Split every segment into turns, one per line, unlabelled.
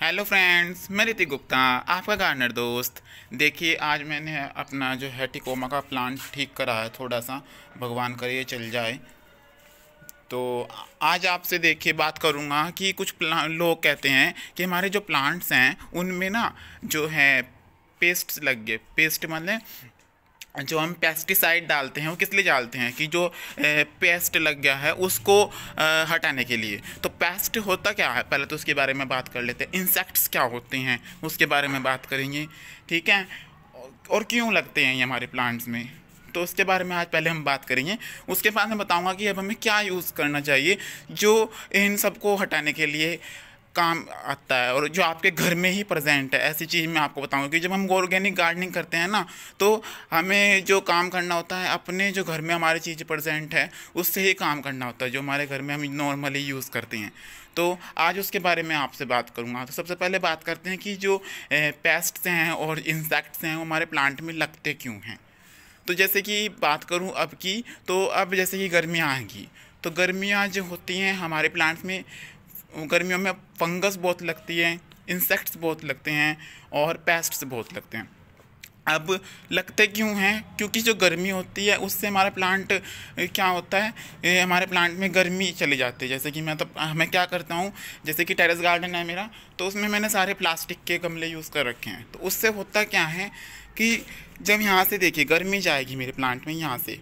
Hello friends, मैं ऋतिक गुप्ता, आपका gardener दोस्त। देखिए, आज मैंने अपना जो है टिकोमा का प्लांट ठीक करा है। थोड़ा सा भगवान करे ये चल जाए। तो आज आपसे देखिए बात करूँगा कि कुछ लोग कहते हैं कि हमारे जो प्लांट्स हैं उनमें ना जो है पेस्ट लग गए। पेस्ट मतलब जो हम पेस्टिसाइड डालते हैं वो किस लिए डालते हैं कि जो पेस्ट लग गया है उसको हटाने के लिए। तो पेस्ट होता क्या है, पहले तो उसके बारे में बात कर लेते हैं। इंसेक्ट्स क्या होते हैं उसके बारे में बात करेंगे, ठीक है। और क्यों लगते हैं ये हमारे प्लांट्स में, तो उसके बारे में आज पहले हम बात करेंगे। उसके बाद मैं बताऊंगा कि अब हमें क्या यूज़ करना चाहिए जो इन सबको हटाने के लिए काम आता है और जो आपके घर में ही प्रेजेंट है। ऐसी चीज़ मैं आपको बताऊंगा कि जब हम ऑर्गेनिक गार्डनिंग करते हैं ना, तो हमें जो काम करना होता है अपने जो घर में हमारी चीज़ प्रेजेंट है उससे ही काम करना होता है, जो हमारे घर में हम नॉर्मली यूज़ करते हैं। तो आज उसके बारे में आपसे बात करूंगा। तो सबसे पहले बात करते हैं कि जो पेस्ट्स हैं और इंसेक्ट्स हैं वो हमारे प्लांट में लगते क्यों हैं। तो जैसे कि बात करूं अब की, तो अब जैसे कि गर्मियाँ आएंगी, तो गर्मियाँ जो होती हैं हमारे प्लांट्स में, गर्मियों में फंगस बहुत लगती है, इंसेक्ट्स बहुत लगते हैं और पेस्ट्स बहुत लगते हैं। अब लगते क्यों हैं, क्योंकि जो गर्मी होती है उससे हमारा प्लांट क्या होता है, हमारे प्लांट में गर्मी चली जाती है। जैसे कि मैं क्या करता हूँ, जैसे कि टेरेस गार्डन है मेरा, तो उसमें मैंने सारे प्लास्टिक के गमले यूज़ कर रखे हैं। तो उससे होता क्या है कि जब यहाँ से देखिए गर्मी जाएगी मेरे प्लांट में यहाँ से,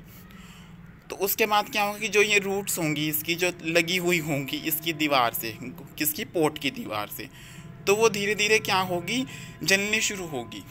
तो उसके बाद क्या होगा कि जो ये रूट्स होंगी इसकी जो लगी हुई होंगी इसकी दीवार से, किसकी पोट की दीवार से, तो वो धीरे धीरे क्या होगी, जलनी शुरू होगी,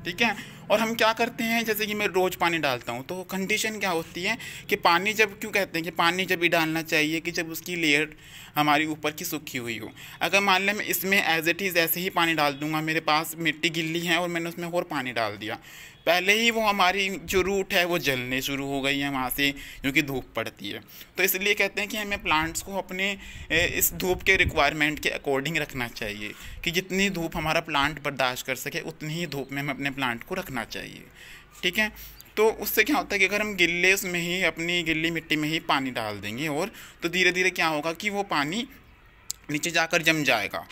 ठीक है। और हम क्या करते हैं, जैसे कि मैं रोज़ पानी डालता हूँ, तो कंडीशन क्या होती है कि पानी जब, क्यों कहते हैं कि पानी जब भी डालना चाहिए कि जब उसकी लेयर हमारी ऊपर की सूखी हुई हो। अगर मान लें मैं इसमें एज इट इज़ ऐसे ही पानी डाल दूंगा, मेरे पास मिट्टी गिल्ली है और मैंने उसमें और पानी डाल दिया, पहले ही वो हमारी जो रूट है वो जलने शुरू हो गई है वहाँ से, क्योंकि धूप पड़ती है। तो इसलिए कहते हैं कि हमें प्लांट्स को अपने इस धूप के रिक्वायरमेंट के अकॉर्डिंग रखना चाहिए, कि जितनी धूप हमारा प्लांट बर्दाश्त कर सके उतनी ही धूप में हमें अपने प्लांट को रखना चाहिए, ठीक है। तो उससे क्या होता है कि अगर हम गिल्ले उसमें ही, अपनी गिल्ली मिट्टी में ही पानी डाल देंगे और, तो धीरे धीरे क्या होगा कि वो पानी नीचे जाकर जम जाएगा,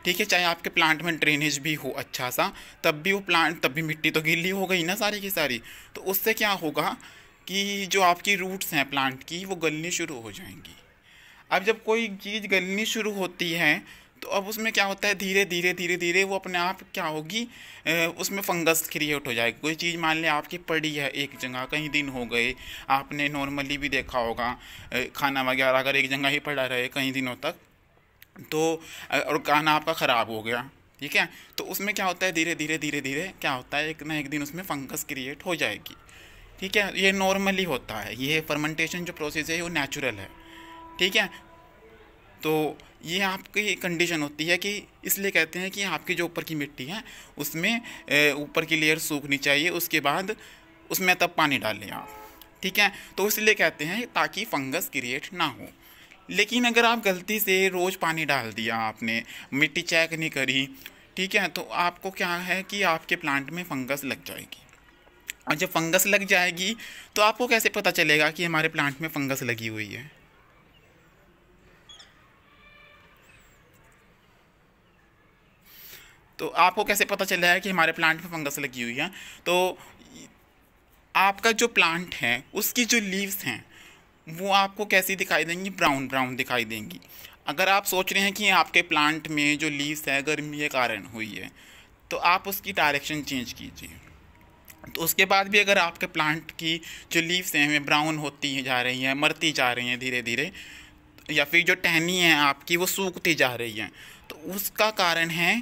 ठीक है। चाहे आपके प्लांट में ड्रेनेज भी हो अच्छा सा, तब भी वो प्लांट, तब भी मिट्टी तो गीली हो गई ना सारी की सारी। तो उससे क्या होगा कि जो आपकी रूट्स हैं प्लांट की वो गलनी शुरू हो जाएंगी। अब जब कोई चीज़ गलनी शुरू होती है तो अब उसमें क्या होता है, धीरे धीरे धीरे धीरे वो अपने आप क्या होगी, उसमें फंगस क्रिएट हो जाएगी। कोई चीज़ मान लें आपकी पड़ी है एक जगह, कई दिन हो गए, आपने नॉर्मली भी देखा होगा, खाना वगैरह अगर एक जगह ही पड़ा रहे कई दिनों तक, तो और खाना आपका ख़राब हो गया, ठीक है, तो उसमें क्या होता है, धीरे धीरे धीरे धीरे क्या होता है, एक ना एक दिन उसमें फंगस क्रिएट हो जाएगी, ठीक है। ये नॉर्मली होता है, ये फर्मेंटेशन जो प्रोसेस है वो नेचुरल है, ठीक है। तो ये आपकी कंडीशन होती है कि इसलिए कहते हैं कि आपकी जो ऊपर की मिट्टी है उसमें ऊपर की लेयर सूखनी चाहिए, उसके बाद उसमें तब पानी डालें आप, ठीक है। तो इसलिए कहते हैं ताकि फंगस क्रिएट ना हो। लेकिन अगर आप गलती से रोज़ पानी डाल दिया, आपने मिट्टी चेक नहीं करी, ठीक है, तो आपको क्या है कि आपके प्लांट में फंगस लग जाएगी। और जब फंगस लग जाएगी तो आपको कैसे पता चलेगा कि हमारे प्लांट में फंगस लगी हुई है। तो आपको कैसे पता चलेगा कि हमारे प्लांट में फंगस लगी हुई है, तो आपका जो प्लांट है उसकी जो लीव्स हैं वो आपको कैसी दिखाई देंगी, ब्राउन ब्राउन दिखाई देंगी। अगर आप सोच रहे हैं कि आपके प्लांट में जो लीव्स है गर्मी के कारण हुई है, तो आप उसकी डायरेक्शन चेंज कीजिए। तो उसके बाद भी अगर आपके प्लांट की जो लीव्स हैं वे ब्राउन होती जा रही हैं, मरती जा रही हैं धीरे धीरे, या फिर जो टहनी है आपकी वो सूखती जा रही है, तो उसका कारण है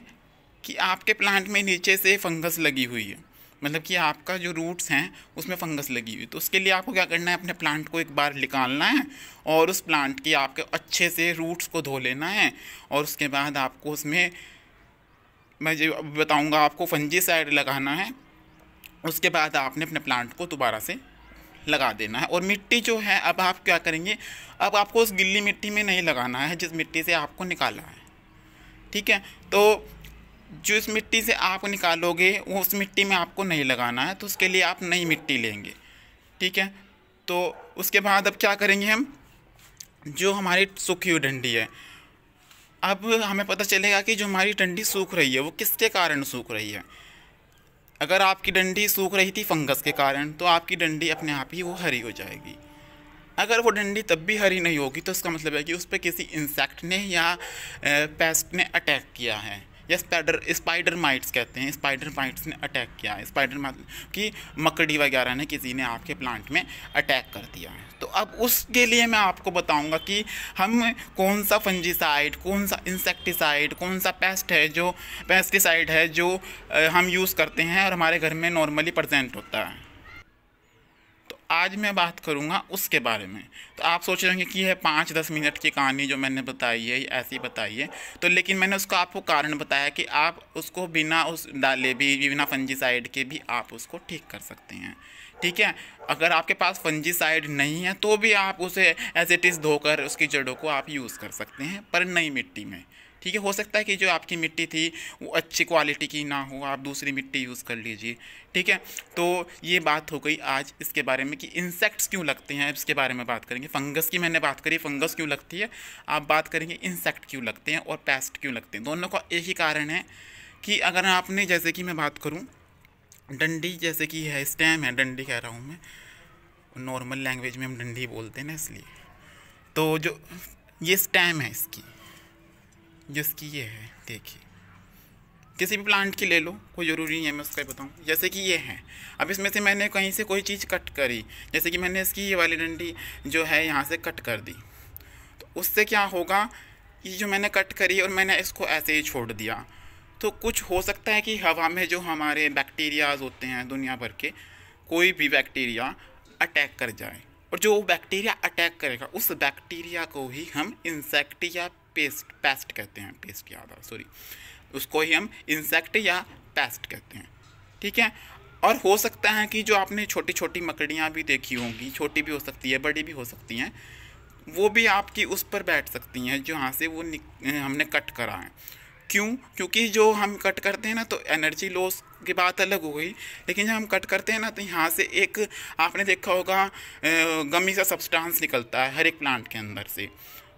कि आपके प्लांट में नीचे से फंगस लगी हुई है, मतलब कि आपका जो रूट्स हैं उसमें फंगस लगी हुई। तो उसके लिए आपको क्या करना है, अपने प्लांट को एक बार निकालना है और उस प्लांट की आपके अच्छे से रूट्स को धो लेना है, और उसके बाद आपको उसमें, मैं जो बताऊंगा, आपको फंजीसाइड लगाना है। उसके बाद आपने अपने प्लांट को दोबारा से लगा देना है। और मिट्टी जो है, अब आप क्या करेंगे, अब आपको उस गिल्ली मिट्टी में नहीं लगाना है जिस मिट्टी से आपको निकाला है, ठीक है। तो जो इस मिट्टी से आप निकालोगे वो उस मिट्टी में आपको नहीं लगाना है, तो उसके लिए आप नई मिट्टी लेंगे, ठीक है। तो उसके बाद अब क्या करेंगे हम, जो हमारी सूखी हुई डंडी है अब हमें पता चलेगा कि जो हमारी डंडी सूख रही है वो किसके कारण सूख रही है। अगर आपकी डंडी सूख रही थी फंगस के कारण, तो आपकी डंडी अपने आप ही वो हरी हो जाएगी। अगर वो डंडी तब भी हरी नहीं होगी तो इसका मतलब है कि उस पर किसी इंसेक्ट ने या पेस्ट ने अटैक किया है, या स्पाइडर माइट्स कहते हैं, स्पाइडर माइट्स ने अटैक किया है, स्पाइडर की मकड़ी वगैरह ने किसी ने आपके प्लांट में अटैक कर दिया है। तो अब उसके लिए मैं आपको बताऊंगा कि हम कौन सा फंजीसाइड, कौन सा इंसेक्टिसाइड, कौन सा पेस्टिसाइड है जो हम यूज़ करते हैं और हमारे घर में नॉर्मली प्रेजेंट होता है। आज मैं बात करूंगा उसके बारे में। तो आप सोच रहे होंगे कि यह 5-10 मिनट की कहानी जो मैंने बताई है ऐसी बताई है, तो लेकिन मैंने उसका आपको कारण बताया कि आप उसको बिना उस डाले भी, बिना फंजीसाइड के भी आप उसको ठीक कर सकते हैं। ठीक है, अगर आपके पास फंजीसाइड नहीं है तो भी आप उसे एज इट इज़ धोकर उसकी जड़ों को आप यूज़ कर सकते हैं, पर नई मिट्टी में। ठीक है, हो सकता है कि जो आपकी मिट्टी थी वो अच्छी क्वालिटी की ना हो, आप दूसरी मिट्टी यूज़ कर लीजिए। ठीक है, तो ये बात हो गई आज इसके बारे में कि इंसेक्ट्स क्यों लगते हैं, इसके बारे में बात करेंगे। फंगस की मैंने बात करी, फंगस क्यों लगती है, आप बात करेंगे इंसेक्ट क्यों लगते हैं और पेस्ट क्यों लगते हैं। दोनों का एक ही कारण है कि अगर आपने, जैसे कि मैं बात करूँ डंडी, जैसे कि है स्टेम है, डंडी कह रहा हूँ मैं, नॉर्मल लैंग्वेज में हम डंडी बोलते हैं ना, इसलिए। तो जो ये स्टेम है इसकी, जिसकी ये है, देखिए किसी भी प्लांट की ले लो, कोई ज़रूरी नहीं है मैं उसका बताऊँ। जैसे कि ये है, अब इसमें से मैंने कहीं से कोई चीज़ कट करी, जैसे कि मैंने इसकी ये वाली डंडी जो है यहाँ से कट कर दी, तो उससे क्या होगा, ये जो मैंने कट करी और मैंने इसको ऐसे ही छोड़ दिया, तो कुछ हो सकता है कि हवा में जो हमारे बैक्टीरियाज होते हैं दुनिया भर के, कोई भी बैक्टीरिया अटैक कर जाए, और जो बैक्टीरिया अटैक करेगा उस बैक्टीरिया को ही हम इंसेक्ट या पेस्ट कहते हैं, पेस्ट याद आ सॉरी, उसको ही हम इंसेक्ट या पेस्ट कहते हैं। ठीक है, और हो सकता है कि जो आपने छोटी छोटी मकड़ियाँ भी देखी होंगी, छोटी भी हो सकती है, बड़ी भी हो सकती हैं, वो भी आपकी उस पर बैठ सकती हैं जहाँ से वो हमने कट करा है। क्यों? क्योंकि जो हम कट करते हैं ना, तो एनर्जी लॉस की बात अलग हो गई, लेकिन जब हम कट करते हैं ना तो यहाँ से एक, आपने देखा होगा गमी सा सब्सटेंस निकलता है हर एक प्लांट के अंदर से,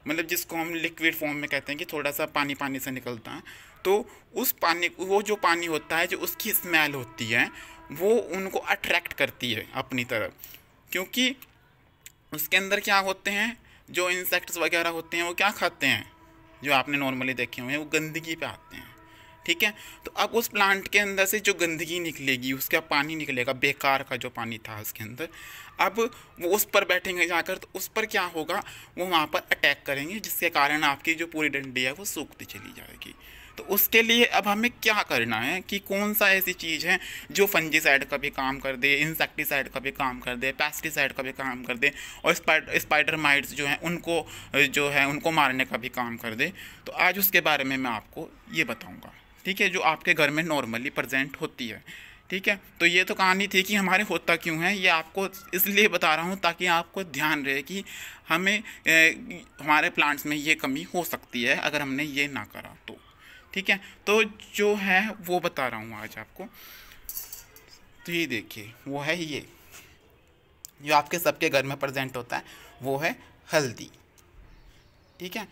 मतलब जिसको हम लिक्विड फॉर्म में कहते हैं कि थोड़ा सा पानी पानी से निकलता है। तो उस पानी, वो जो पानी होता है, जो उसकी स्मेल होती है, वो उनको अट्रैक्ट करती है अपनी तरफ, क्योंकि उसके अंदर क्या होते हैं, जो इंसेक्ट्स वगैरह होते हैं वो क्या खाते हैं, जो आपने नॉर्मली देखे हुए हैं, वो गंदगी पे आते हैं। ठीक है, तो अब उस प्लांट के अंदर से जो गंदगी निकलेगी, उसका पानी निकलेगा, बेकार का जो पानी था उसके अंदर, अब वो उस पर बैठेंगे जाकर, तो उस पर क्या होगा, वो वहाँ पर अटैक करेंगे, जिसके कारण आपकी जो पूरी डंडी है वो सूखती चली जाएगी। तो उसके लिए अब हमें क्या करना है कि कौन सा ऐसी चीज़ है जो फंजीसाइड का भी काम कर दे, इंसेक्टिसाइड का भी काम कर दे, पेस्टिसाइड का भी काम कर दे, और स्पाइडर माइट्स जो हैं उनको मारने का भी काम कर दे। तो आज उसके बारे में मैं आपको ये बताऊँगा। ठीक है, जो आपके घर में नॉर्मली प्रेजेंट होती है। ठीक है, तो ये तो कहानी थी कि हमारे होता क्यों है, ये आपको इसलिए बता रहा हूँ ताकि आपको ध्यान रहे कि हमें हमारे प्लांट्स में ये कमी हो सकती है अगर हमने ये ना करा तो। ठीक है, तो जो है वो बता रहा हूँ आज आपको। तो ये देखिए, वो है ये जो आपके सबके घर में प्रेजेंट होता है, वो है हल्दी। ठीक है,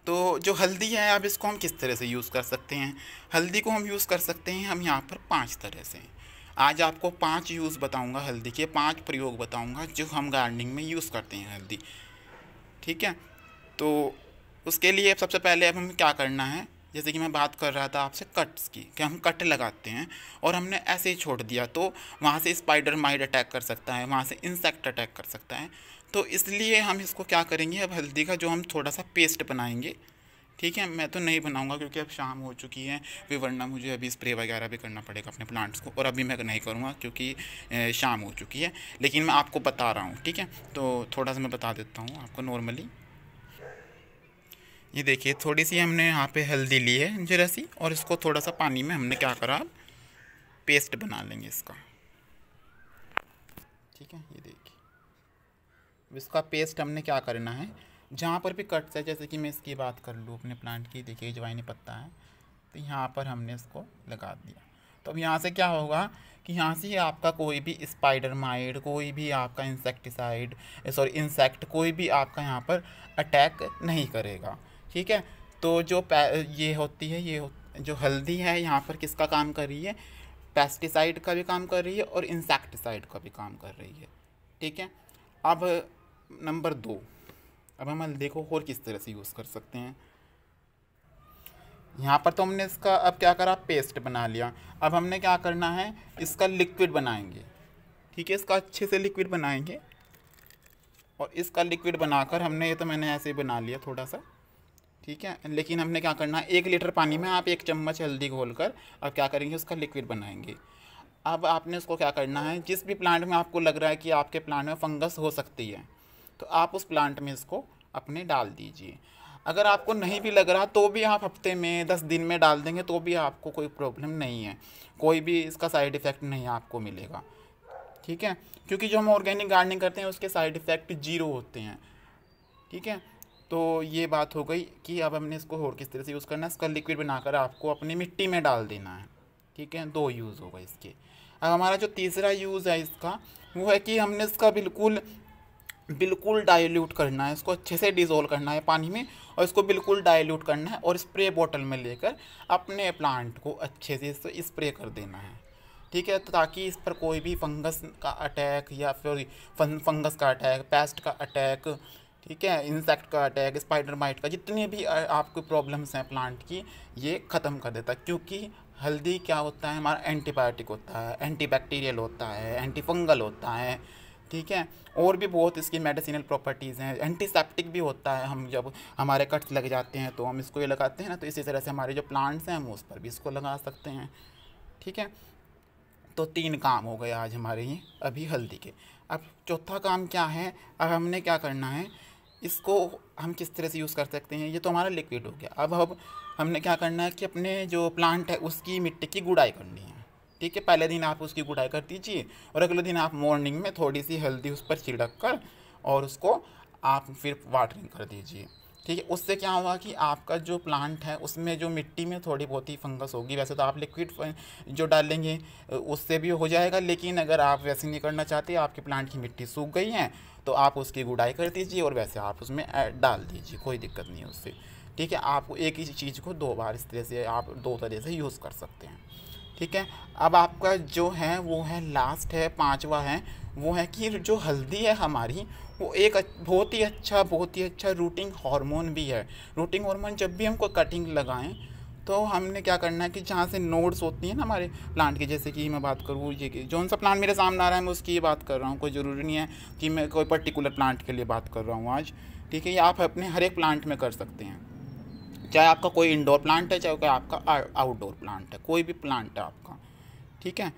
तो जो हल्दी है, अब इसको हम किस तरह से यूज़ कर सकते हैं। हल्दी को हम यूज़ कर सकते हैं हम यहाँ पर 5 तरह से। आज आपको 5 यूज़ बताऊँगा हल्दी के, 5 प्रयोग बताऊँगा जो हम गार्डनिंग में यूज़ करते हैं हल्दी। ठीक है, तो उसके लिए सबसे पहले अब हमें क्या करना है, जैसे कि मैं बात कर रहा था आपसे कट्स की, कि हम कट लगाते हैं और हमने ऐसे ही छोड़ दिया तो वहाँ से स्पाइडर माइट अटैक कर सकता है, वहाँ से इंसेक्ट अटैक कर सकता है। तो इसलिए हम इसको क्या करेंगे, अब हल्दी का जो हम थोड़ा सा पेस्ट बनाएंगे। ठीक है, मैं तो नहीं बनाऊंगा क्योंकि अब शाम हो चुकी है, फिर वरना मुझे अभी स्प्रे वगैरह भी करना पड़ेगा अपने प्लांट्स को, और अभी मैं नहीं करूँगा क्योंकि शाम हो चुकी है, लेकिन मैं आपको बता रहा हूँ। ठीक है, तो थोड़ा सा मैं बता देता हूँ आपको नॉर्मली। ये देखिए, थोड़ी सी हमने यहाँ पे हल्दी ली है जरा सी, और इसको थोड़ा सा पानी में हमने क्या करा, पेस्ट बना लेंगे इसका। ठीक है, ये देखिए, इसका पेस्ट हमने क्या करना है, जहाँ पर भी कट्स है, जैसे कि मैं इसकी बात कर लूँ अपने प्लांट की, देखिए जवाइनी पत्ता है, तो यहाँ पर हमने इसको लगा दिया। तो अब यहाँ से क्या होगा कि यहाँ से आपका कोई भी स्पाइडर माइट, कोई भी आपका इंसेक्ट कोई भी आपका यहाँ पर अटैक नहीं करेगा। ठीक है, तो जो ये होती है, जो हल्दी है यहाँ पर किसका काम कर रही है, पेस्टिसाइड का भी काम कर रही है और इंसेक्टिसाइड का भी काम कर रही है। ठीक है। अब नंबर 2, अब हम हल्दी को और किस तरह से यूज़ कर सकते हैं। यहाँ पर तो हमने इसका अब क्या करा, पेस्ट बना लिया। अब हमने क्या करना है, इसका लिक्विड बनाएंगे। ठीक है, इसका अच्छे से लिक्विड बनाएंगे। और इसका लिक्विड बनाकर हमने, ये तो मैंने ऐसे ही बना लिया थोड़ा सा। ठीक है, लेकिन हमने क्या करना है, 1 लीटर पानी में आप 1 चम्मच हल्दी घोलकर अब क्या करेंगे, उसका लिक्विड बनाएंगे। अब आपने उसको क्या करना है, जिस भी प्लांट में आपको लग रहा है कि आपके प्लांट में फंगस हो सकती है, तो आप उस प्लांट में इसको अपने डाल दीजिए। अगर आपको नहीं भी लग रहा तो भी आप हफ्ते में 10 दिन में डाल देंगे तो भी आपको कोई प्रॉब्लम नहीं है, कोई भी इसका साइड इफ़ेक्ट नहीं आपको मिलेगा। ठीक है, क्योंकि जो हम ऑर्गेनिक गार्डनिंग करते हैं उसके साइड इफ़ेक्ट 0 होते हैं। ठीक है, तो ये बात हो गई कि अब हमने इसको और किस तरह से यूज़ करना है। इसका लिक्विड बनाकर आपको अपनी मिट्टी में डाल देना है। ठीक है, 2 यूज़ होगा इसके। अब हमारा जो तीसरा यूज़ है इसका, वो है कि हमने इसका बिल्कुल डाइल्यूट करना है, इसको अच्छे से डिज़ोल्व करना है पानी में और इसको बिल्कुल डाइल्यूट करना है और स्प्रे बॉटल में लेकर अपने प्लांट को अच्छे से स्प्रे कर देना है। ठीक है, तो ताकि इस पर कोई भी फंगस का अटैक या फिर फंगस का अटैक, पेस्ट का अटैक, ठीक है, इंसेक्ट का अटैक, स्पाइडर माइट का, जितने भी आपको प्रॉब्लम्स हैं प्लांट की, ये ख़त्म कर देता है। क्योंकि हल्दी क्या होता है, हमारा एंटीबायोटिक होता है, एंटीबैक्टीरियल होता है, एंटी फंगल होता है। ठीक है, और भी बहुत इसकी मेडिसिनल प्रॉपर्टीज़ हैं, एंटीसेप्टिक भी होता है। हम जब हमारे कट्स लग जाते हैं तो हम इसको ये लगाते हैं ना, तो इसी तरह से हमारे जो प्लांट्स हैं हम उस पर भी इसको लगा सकते हैं। ठीक है, तो 3 काम हो गए आज हमारे ये अभी हल्दी के। अब चौथा काम क्या है, अब हमने क्या करना है, इसको हम किस तरह से यूज़ कर सकते हैं। ये तो हमारा लिक्विड हो गया। अब हमने क्या करना है कि अपने जो प्लांट है उसकी मिट्टी की गुड़ाई करनी है। ठीक है, पहले दिन आप उसकी गुड़ाई कर दीजिए और अगले दिन आप मॉर्निंग में थोड़ी सी हल्दी उस पर छिड़क कर और उसको आप फिर वाटरिंग कर दीजिए। ठीक है, उससे क्या होगा कि आपका जो प्लांट है उसमें जो मिट्टी में थोड़ी बहुत ही फंगस होगी। वैसे तो आप लिक्विड जो डालेंगे उससे भी हो जाएगा, लेकिन अगर आप वैसे नहीं करना चाहते, आपके प्लांट की मिट्टी सूख गई है, तो आप उसकी गुड़ाई कर दीजिए और वैसे आप उसमें डाल दीजिए, कोई दिक्कत नहीं है उससे। ठीक है, आप एक ही चीज़ को 2 बार इस तरह से आप 2 तरह से यूज़ कर सकते हैं। ठीक है, अब आपका जो है वो है लास्ट है, 5वां है, वो है कि जो हल्दी है हमारी, वो एक बहुत ही अच्छा रूटिंग हार्मोन भी है। रूटिंग हार्मोन, जब भी हमको कटिंग लगाएं तो हमने क्या करना है कि जहाँ से नोड्स होती हैं ना हमारे प्लांट की, जैसे कि मैं बात करूँ ये कि जौन सा प्लांट मेरे सामने आ रहा है मैं उसकी बात कर रहा हूँ, कोई ज़रूरी नहीं है कि मैं कोई पर्टिकुलर प्लांट के लिए बात कर रहा हूँ आज। ठीक है, ये आप अपने हर एक प्लांट में कर सकते हैं, चाहे आपका कोई इंडोर प्लांट है चाहे कोई आपका आउटडोर प्लांट है, कोई भी प्लांट है आपका। ठीक है,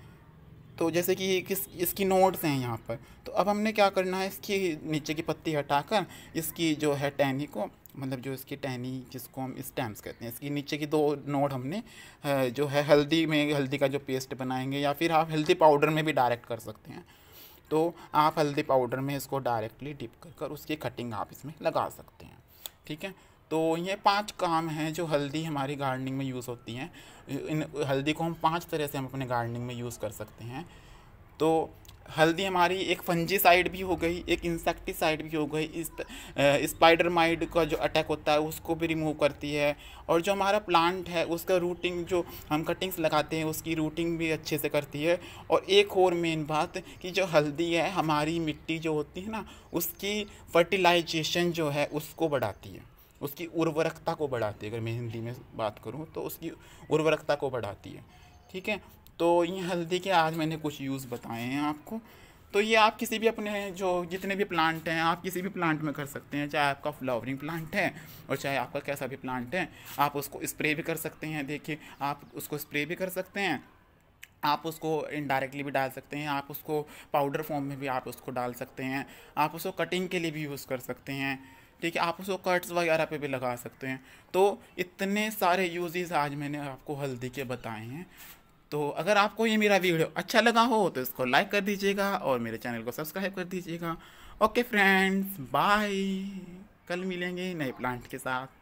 तो जैसे कि इसकी नोड्स हैं यहाँ पर, तो अब हमने क्या करना है, इसकी नीचे की पत्ती हटाकर इसकी जो है टहनी को, मतलब जो इसकी टहनी जिसको हम स्टेम्स कहते हैं, इसकी नीचे की 2 नोड हमने जो है हल्दी का जो पेस्ट बनाएंगे, या फिर आप हल्दी पाउडर में भी डायरेक्ट कर सकते हैं। तो आप हल्दी पाउडर में इसको डायरेक्टली डिप कर उसकी कटिंग आप इसमें लगा सकते हैं। ठीक है, तो ये 5 काम हैं जो हल्दी हमारी गार्डनिंग में यूज़ होती हैं। इन हल्दी को हम 5 तरह से हम अपने गार्डनिंग में यूज़ कर सकते हैं। तो हल्दी हमारी एक फंजीसाइड भी हो गई, एक इंसेक्टिसाइड भी हो गई, इस स्पाइडर माइट का जो अटैक होता है उसको भी रिमूव करती है, और जो हमारा प्लांट है उसका रूटिंग, जो हम कटिंग्स लगाते हैं उसकी रूटिंग भी अच्छे से करती है। और एक और मेन बात कि जो हल्दी है हमारी मिट्टी जो होती है ना, उसकी फर्टिलाइजेशन जो है उसको बढ़ाती है, उसकी उर्वरकता को बढ़ाती है। अगर मैं हिंदी में बात करूँ तो उसकी उर्वरकता को बढ़ाती है। ठीक है, तो ये हल्दी के आज मैंने कुछ यूज़ बताए हैं आपको। तो ये आप किसी भी अपने जो जितने भी प्लांट हैं आप किसी भी प्लांट में कर सकते हैं, चाहे आपका फ्लावरिंग प्लांट है और चाहे आपका कैसा भी प्लांट है, आप उसको स्प्रे भी कर सकते हैं। देखिए, आप उसको स्प्रे भी कर सकते हैं, आप उसको इनडायरेक्टली भी डाल सकते हैं, आप उसको पाउडर फॉर्म में भी आप उसको डाल सकते हैं, आप उसको कटिंग के लिए भी यूज़ कर सकते हैं। ठीक है, आप उसको कट्स वगैरह पे भी लगा सकते हैं। तो इतने सारे यूजेस आज मैंने आपको हल्दी के बताए हैं। तो अगर आपको ये मेरा वीडियो अच्छा लगा हो तो इसको लाइक कर दीजिएगा और मेरे चैनल को सब्सक्राइब कर दीजिएगा। ओके फ्रेंड्स, बाय, कल मिलेंगे नए प्लांट के साथ।